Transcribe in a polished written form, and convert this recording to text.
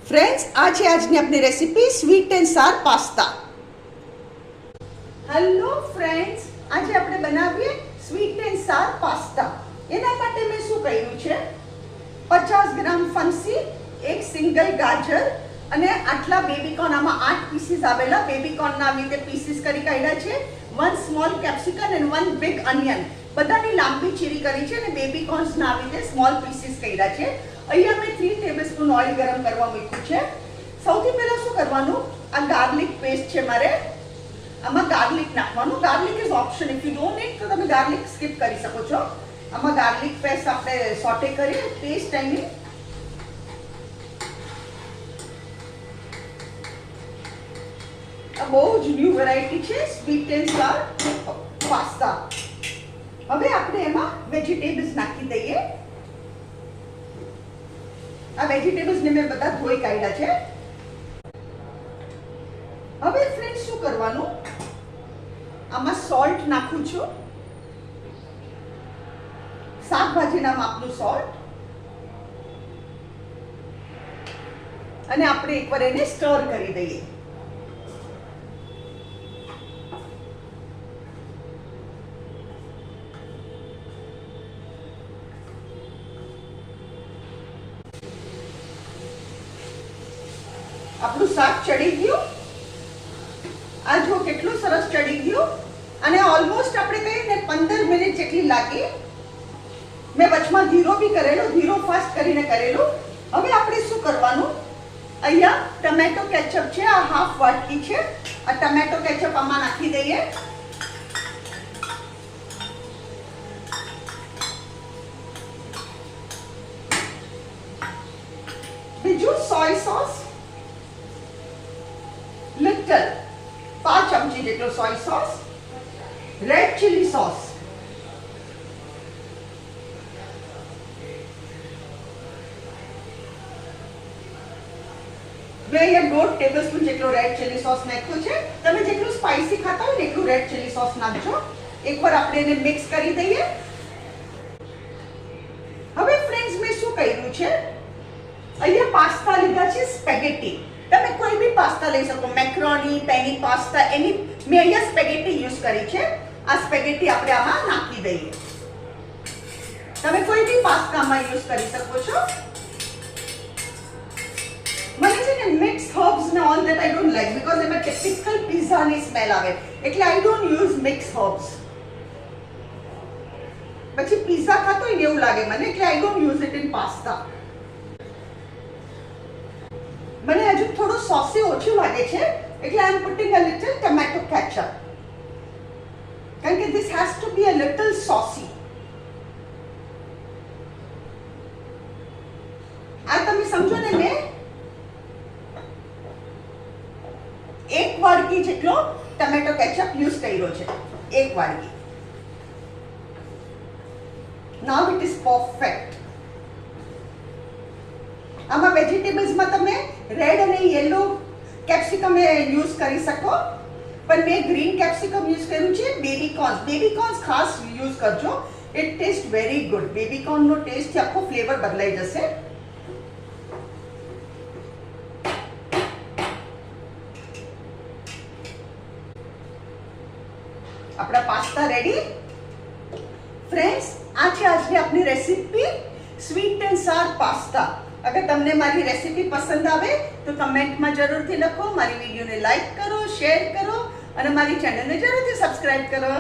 Friends, આ છે આજની આપણી રેસીપી સ્વીટ એન્ડ સાર પાસ્તા. હેલો ફ્રેન્ડ્સ, આજે આપણે બનાવીએ સ્વીટ એન્ડ સાર પાસ્તા. એના માટે મેં શું કર્યું છે, 50 ગ્રામ ફણસી, એક સિંગલ ગાજર અને આટલા બેબીકોર્ન, આમાં 8 પીસીસ આવેલા બેબીકોર્નના આવી રીતે પીસીસ કરી કાઢ્યા છે. 1 small capsicum and 1 big onion, બધાની લાંબી ચીરી કરી છે અને બેબીકોર્ન્સના આવી રીતે સ્મોલ પીસીસ કર્યા છે. અહીંયા મેં 3 ટેબલસ્પૂન ઓઇલ ગરમ કરવા મૂક્યું છે. સૌથી પહેલાં શું કરવાનું, આ ગાર્લિક પેસ્ટ છે, મારે આમાં ગાર્લિક નાખવાનું. Garlic is option, if you don't need તો તમે ગાર્લિક સ્કીપ કરી શકો છો. આમાં ગાર્લિક પેસ્ટ આપણે સોટે કરી પેસ્ટ આની આ બહુ જ ન્યૂ વેરાયટી છે સ્વીટ એન્ડ સાર પાસ્તા. હવે આપણે એમાં વેજીટેબલ્સ નાખી દઈએ. આ વેજીટેબલ્સ ને મેં બધા ધોઈ કાઢ્યા છે. હવે ફ્રેન્ડ્સ શું કરવાનું, આમાં સોલ્ટ નાખું છું, શાકભાજીના માપનું સોલ્ટ, અને આપણે એકવાર એને સ્ટર કરી દઈએ. આપણું શાક ચડી ગયું, આ જો કેટલું સરસ ચડી ગયું, અને ઓલમોસ્ટ આપણે કહીએ ને 15 મિનિટ જેટલી લાગી. મેં વચમાં ધીરો બી કરેલો, ધીરો ફાસ્ટ કરીને કરેલું. હવે આપણે શું કરવાનું, અહીંયા ટમેટો કેચઅપ છે, આ હાફ વાટકી છે, આ ટમેટો કેચઅપ આમાં નાખી દઈએ. બીજું સોય સોસ, લિટલ 5 ચમચી જેટલો સોય સોસ, રેડ ચીલી સોસ, મેં અહીંયા 1.5 ટેબલસ્પૂન જેટલો રેડ ચીલી સોસ નાખ્યો છે. તમે જેટલું સ્પાઇસી ખાતા હોય ને એટલું રેડ ચીલી સોસ નાખજો. એકવાર આપણે એને મિક્સ કરી દઈએ. હવે ફ્રેન્ડ્સ, મેં શું કર્યું છે, અહીંયા પાસ્તા લીધા છે સ્પેગેટી. તમે કોઈ બી પાસ્તા લઈ શકો, મેક્રોની, પેની પાસ્તા, એની. મેં અહીંયા સ્પેગેટી યુઝ કરી છે. આ સ્પેગેટી આપણે આમાં નાખી દઈએ. તમે કોઈ બી પાસ્તામાં યુઝ કરી શકો છો. મને છે ને મિક્સ હર્બ્સ ને all that I don't like, because એમાં ટિપિકલ પિઝાની સ્મેલ આવે, એટલે I don't use mix herbs. પછી પિઝા ખાતો હોય ને એવું લાગે મને, એટલે I don't use it in pasta. મને હજુ થોડું સોસી ઓછું લાગે છે, એટલે I am putting a little tomato ketchup, કારણ કે this has to be a little saucy. આ તમે સમજો ને, મેં 1 વાડકી જેટલો ટમેટો કેચઅપ યુઝ કર્યો છે, 1 વાડકી. નાઉ ઇટ ઇઝ પરફેક્ટ. આમાં વેજીટેબલ્સમાં તમે રેડ અને યેલો કેપ્સિકમ યુઝ કરી શકો, પણ મેં ગ્રીન કેપ્સિકમ યુઝ કર્યું છે. બેબીકોર્ન્સ ખાસ યુઝ કરજો, ઇટ ટેસ્ટ વેરી ગુડ. બેબીકોર્નનો ટેસ્ટથી આખો ફ્લેવર બદલાઈ જશે. આપણા પાસ્તા રેડી. ફ્રેન્ડ્સ, આ છે આજની આપણી રેસીપી સ્વીટ એન્ડ સાર પાસ્તા. અગર તમને મારી રેસીપી પસંદ આવે તો કમેન્ટમાં જરૂરથી લખો. મારી વિડીયોને લાઈક કરો, શેર કરો અને મારી ચેનલને જરૂરથી સબસ્ક્રાઇબ કરો.